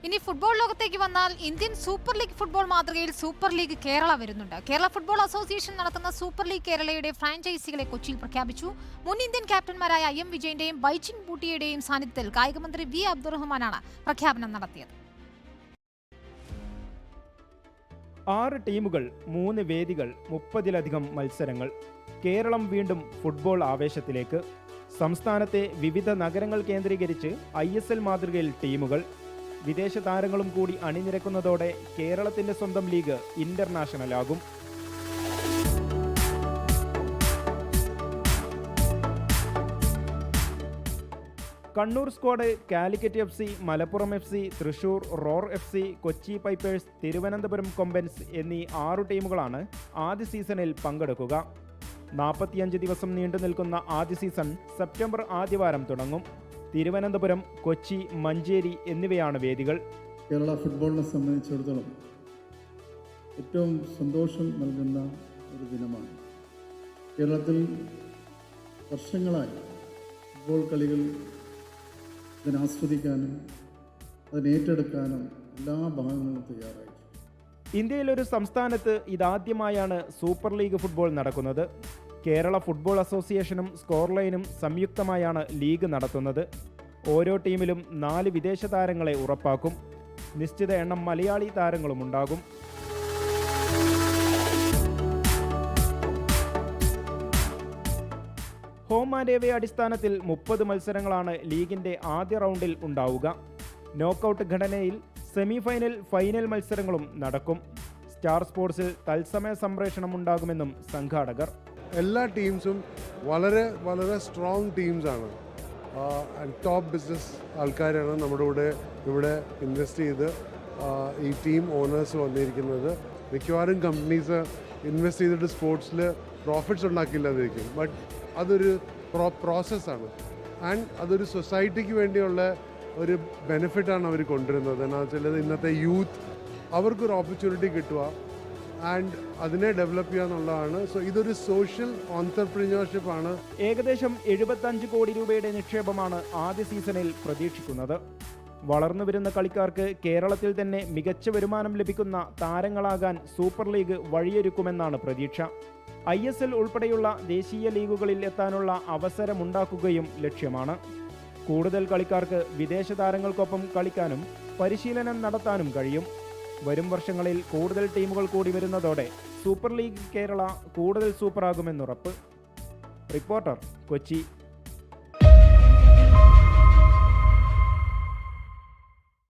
ഇനി ഫുട്ബോൾ ലോകത്തേക്ക് വന്നാൽ ഇന്ത്യൻ സൂപ്പർ ലീഗ് ഫുട്ബോൾ മാതൃകയിൽ സൂപ്പർ ലീഗ് കേരള വരുന്നുണ്ട്. കേരള ഫുട്ബോൾ അസോസിയേഷൻ നടത്തുന്ന സൂപ്പർ ലീഗ് കേരളയുടെ ഫ്രാഞ്ചൈസികളെ കൊച്ചിയിൽ പ്രഖ്യാപിച്ചു. മുൻ ഇന്ത്യൻ ക്യാപ്റ്റന്മാരായ IM വിജയന്റെയും ബൈച്ചിങ് ബൂട്ടിയുടെയും സാന്നിധ്യത്തിൽ കായികമന്ത്രി V അബ്ദുറഹ്മാനാണ് പ്രഖ്യാപനം നടത്തിയത്. 6 ടീമുകൾ, 3 വേദികൾ, 30-ലധികം മത്സരങ്ങൾ. കേരളം വീണ്ടും ഫുട്ബോൾ ആവേശത്തിലേക്ക്. സംസ്ഥാനത്തെ വിവിധ നഗരങ്ങൾ കേന്ദ്രീകരിച്ച് ISL മാതൃകയിൽ ടീമുകൾ. വിദേശ താരങ്ങളും കൂടി അണിനിരക്കുന്നതോടെ കേരളത്തിന്റെ സ്വന്തം ലീഗ് ഇന്റർനാഷണൽ ആകും. Kannur squad, Calicut FC, Malappuram FC, Thrissur roar FC, Kochi pipers, Thiruvananthapuram Kombans എന്നീ 6 ടീമുകളാണ് ആദ്യ സീസണിൽ പങ്കെടുക്കുക. 45 ദിവസം നീണ്ടു നിൽക്കുന്ന ആദ്യ സീസൺ സെപ്റ്റംബർ ആദ്യവാരം തുടങ്ങും. തിരുവനന്തപുരം, കൊച്ചി, മഞ്ചേരി എന്നിവയാണ് വേദികൾ. കേരള ഫുട്ബോളിനെ സംബന്ധിച്ചിടത്തോളം ഏറ്റവും സന്തോഷം നൽകുന്ന ഒരു ദിനമാണ്. കേരളത്തിൽ വർഷങ്ങളായി ഫുട്ബോൾ കളികൾ അതിനാസ്വദിക്കാനും അതിനേറ്റെടുക്കാനും എല്ലാ ഭാഗങ്ങളും തയ്യാറായി. ഇന്ത്യയിലൊരു സംസ്ഥാനത്ത് ഇതാദ്യമായാണ് സൂപ്പർ ലീഗ് ഫുട്ബോൾ നടക്കുന്നത്. കേരള ഫുട്ബോൾ അസോസിയേഷനും സ്കോർലൈനും സംയുക്തമായാണ് ലീഗ് നടത്തുന്നത്. ഓരോ ടീമിലും 4 വിദേശ താരങ്ങളെ ഉറപ്പാക്കും. നിശ്ചിത എണ്ണം മലയാളി താരങ്ങളും ഉണ്ടാകും. ഹോം ആൻഡ് എവേ അടിസ്ഥാനത്തിൽ 30 മത്സരങ്ങളാണ് ലീഗിന്റെ ആദ്യ റൗണ്ടിൽ ഉണ്ടാവുക. നോക്കൌട്ട് ഘടനയിൽ സെമിഫൈനൽ, ഫൈനൽ മത്സരങ്ങളും നടക്കും. സ്റ്റാർ സ്പോർട്സിൽ തത്സമയ സംപ്രേഷണം ഉണ്ടാകുമെന്നും സംഘാടകർ. എല്ലാ ടീംസും വളരെ വളരെ സ്ട്രോങ് ടീംസാണ്. ടോപ്പ് ബിസിനസ് ആൾക്കാരാണ് നമ്മുടെ ഇവിടെ ഇൻവെസ്റ്റ് ചെയ്ത് ഈ ടീം ഓണേഴ്സ് വന്നിരിക്കുന്നത്. മിക്കവാറും കമ്പനീസ് ഇൻവെസ്റ്റ് ചെയ്തിട്ട് സ്പോർട്സിൽ പ്രോഫിറ്റ്സ് ഉണ്ടാക്കില്ലാതിരിക്കും. ബട്ട് അതൊരു പ്രോസസ്സാണ്. ആൻഡ് അതൊരു സൊസൈറ്റിക്ക് വേണ്ടിയുള്ള ഒരു ബെനിഫിറ്റാണ് അവർ കൊണ്ടുവരുന്നത്. എന്താ വെച്ചാൽ ഇന്നത്തെ യൂത്ത് അവർക്കൊരു ഓപ്പർച്യൂണിറ്റി കിട്ടുക ആൻഡ് അതിനെ ഡെവലപ്പ് ചെയ്യുക എന്നുള്ളതാണ്. സോ ഇതൊരു സോഷ്യൽ ഓൺട്രപ്രീനിയർഷിപ്പ് ആണ്. ഏകദേശം 75 കോടി രൂപയുടെ നിക്ഷേപമാണ് ആദ്യ സീസണിൽ പ്രതീക്ഷിക്കുന്നത്. വളർന്നു വരുന്ന കളിക്കാർക്ക് കേരളത്തിൽ തന്നെ മികച്ച വരുമാനം ലഭിക്കുന്ന താരങ്ങളാകാൻ സൂപ്പർ ലീഗ് വഴിയൊരുക്കുമെന്നാണ് പ്രതീക്ഷ. ISL ഉൾപ്പെടെയുള്ള ദേശീയ ലീഗുകളിൽ എത്താനുള്ള അവസരമുണ്ടാക്കുകയും ലക്ഷ്യമാണ്. കൂടുതൽ കളിക്കാർക്ക് വിദേശ താരങ്ങൾക്കൊപ്പം കളിക്കാനും പരിശീലനം നടത്താനും കഴിയും. വരും വർഷങ്ങളിൽ കൂടുതൽ ടീമുകൾ കൂടി വരുന്നതോടെ സൂപ്പർ ലീഗ് കേരള കൂടുതൽ സൂപ്പറാകുമെന്നുറപ്പ്. റിപ്പോർട്ടർ, കൊച്ചി.